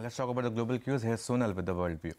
Let's talk about the global cues. Here's Sonal with the World View.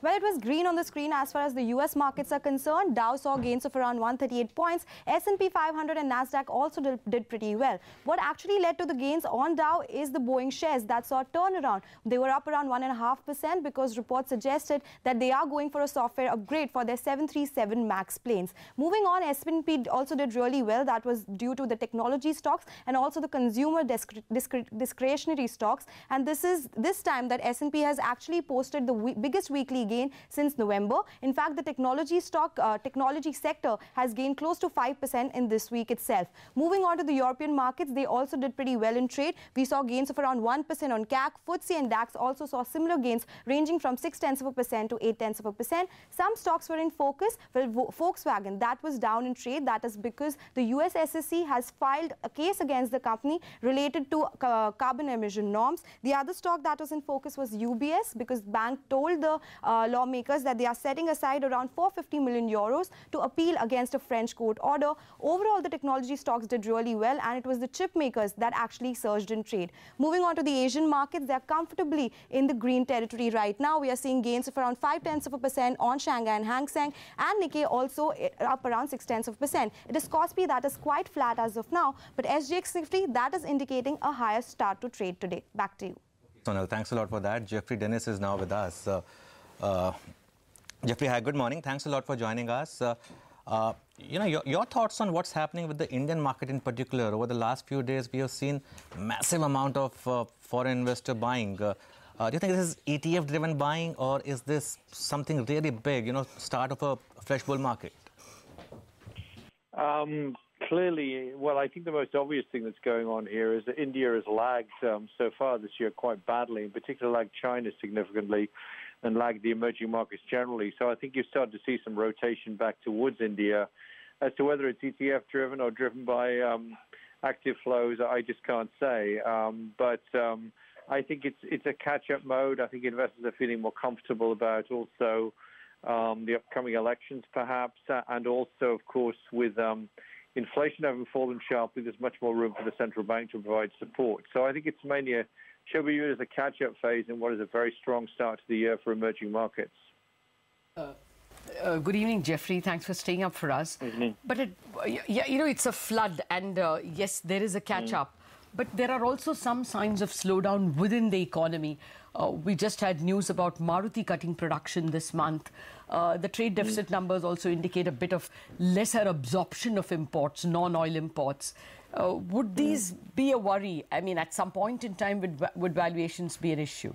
Well, it was green on the screen as far as the US markets are concerned. Dow saw gains of around 138 points. S&P 500 and Nasdaq also did pretty well. What actually led to the gains on Dow is the Boeing shares that saw a turnaround. They were up around 1.5% because reports suggested that they are going for a software upgrade for their 737 MAX planes. Moving on, S&P also did really well. That was due to the technology stocks and also the consumer discretionary stocks. And this time that S&P has actually posted the biggest weekly gain since November. In fact, the technology sector has gained close to 5% in this week itself. Moving on to the European markets, they also did pretty well in trade. We saw gains of around 1% on CAC. FTSE and DAX also saw similar gains ranging from 0.6% to 0.8%. Some stocks were in focus. Well, Volkswagen, that was down in trade. That is because the US SEC has filed a case against the company related to carbon emission norms. The other stock that was in focus was UBS because bank told the lawmakers that they are setting aside around 450 million euros to appeal against a French court order. Overall, the technology stocks did really well, and it was the chip makers that actually surged in trade. Moving on to the Asian markets, they are comfortably in the green territory right now. We are seeing gains of around 0.5% on Shanghai and Hang Seng, and Nikkei also up around 0.6%. It is Kospi that is quite flat as of now, but SGX Nifty, that is indicating a higher start to trade today. Back to you. Sonal, thanks a lot for that. Jeffrey Dennis is now with us. Jeffrey, hi, good morning. Thanks a lot for joining us. Your thoughts on what's happening with the Indian market in particular. Over the last few days, we have seen massive amount of foreign investor buying. Do you think this is ETF-driven buying, or is this something really big, start of a fresh bull market? Clearly, well, I think the most obvious thing that's going on here is that India has lagged so far this year quite badly, in particular lagged China significantly and lagged the emerging markets generally. So I think you've started to see some rotation back towards India. As to whether it's ETF-driven or driven by active flows, I just can't say. But I think it's a catch-up mode. I think investors are feeling more comfortable about also the upcoming elections, perhaps, and also, of course, with inflation having fallen sharply, there's much more room for the central bank to provide support. So I think it's mainly should be viewed as a catch-up phase in what is a very strong start to the year for emerging markets. Good evening, Jeffrey. Thanks for staying up for us. But it's a flood, and yes, there is a catch-up. But there are also some signs of slowdown within the economy. We just had news about Maruti cutting production this month. The trade deficit numbers also indicate a bit of lesser absorption of imports, non-oil imports. Would these be a worry? I mean, at some point in time, would valuations be an issue?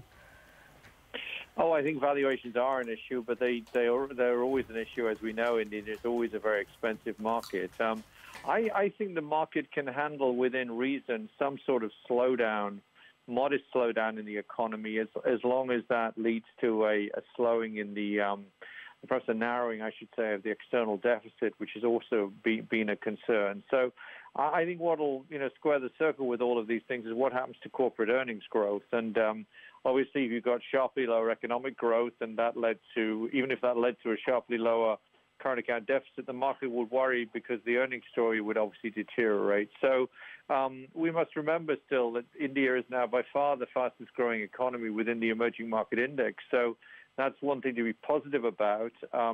Oh, I think valuations are an issue, but they're always an issue, as we know. India is always a very expensive market. I think the market can handle within reason some sort of slowdown, modest slowdown in the economy, as long as that leads to a slowing in the perhaps a narrowing, I should say, of the external deficit, which has also been a concern. So I think what will square the circle with all of these things is what happens to corporate earnings growth. And obviously, if you've got sharply lower economic growth, and that led to, even if that led to a sharply lower current account deficit, the market would worry because the earnings story would obviously deteriorate. So we must remember still that India is now by far the fastest growing economy within the emerging market index. So that's one thing to be positive about,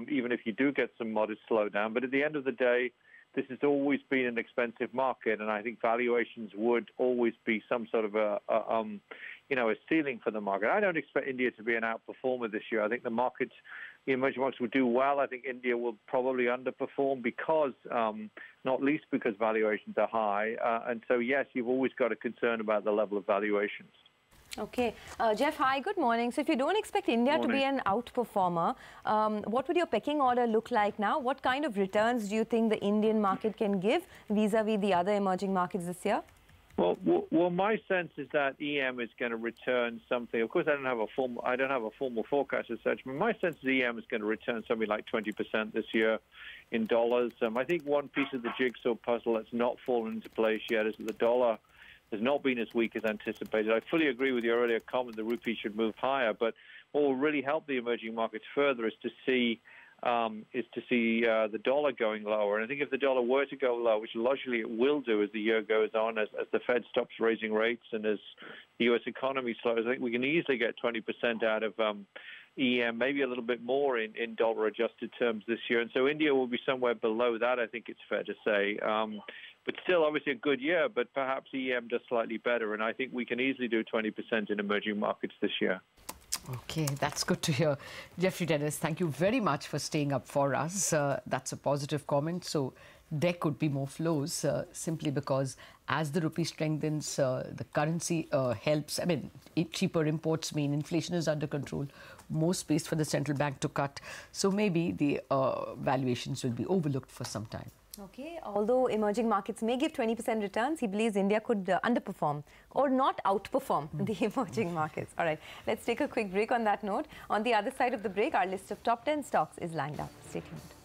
even if you do get some modest slowdown. But at the end of the day, this has always been an expensive market, and I think valuations would always be some sort of a ceiling for the market. I don't expect India to be an outperformer this year. I think the emerging markets will do well. I think India will probably underperform because, not least because valuations are high. And so, yes, you've always got a concern about the level of valuations. Okay. Jeff, hi, good morning. So if you don't expect India to be an outperformer, what would your pecking order look like now? What kind of returns do you think the Indian market can give vis-a-vis the other emerging markets this year? Well, my sense is that EM is going to return something. Of course, I don't have a formal forecast as such, but my sense is EM is going to return something like 20% this year in dollars. I think one piece of the jigsaw puzzle that's not fallen into place yet is that the dollar has not been as weak as anticipated. I fully agree with your earlier comment the rupee should move higher, but what will really help the emerging markets further is to see is to see the dollar going lower. And I think if the dollar were to go low, which logically it will do as the year goes on, as the Fed stops raising rates and as the U.S. economy slows, I think we can easily get 20% out of EM, maybe a little bit more in dollar-adjusted terms this year. And so India will be somewhere below that, I think it's fair to say. But still, obviously, a good year, but perhaps EM does slightly better. And I think we can easily do 20% in emerging markets this year. Okay, that's good to hear. Jeffrey Dennis, thank you very much for staying up for us. That's a positive comment. So there could be more flows simply because as the rupee strengthens, the currency helps. I mean, cheaper imports mean inflation is under control, more space for the central bank to cut. So maybe the valuations will be overlooked for some time. Okay, although emerging markets may give 20% returns, he believes India could underperform or not outperform the emerging markets. All right, let's take a quick break on that note. On the other side of the break, our list of top 10 stocks is lined up. Stay tuned.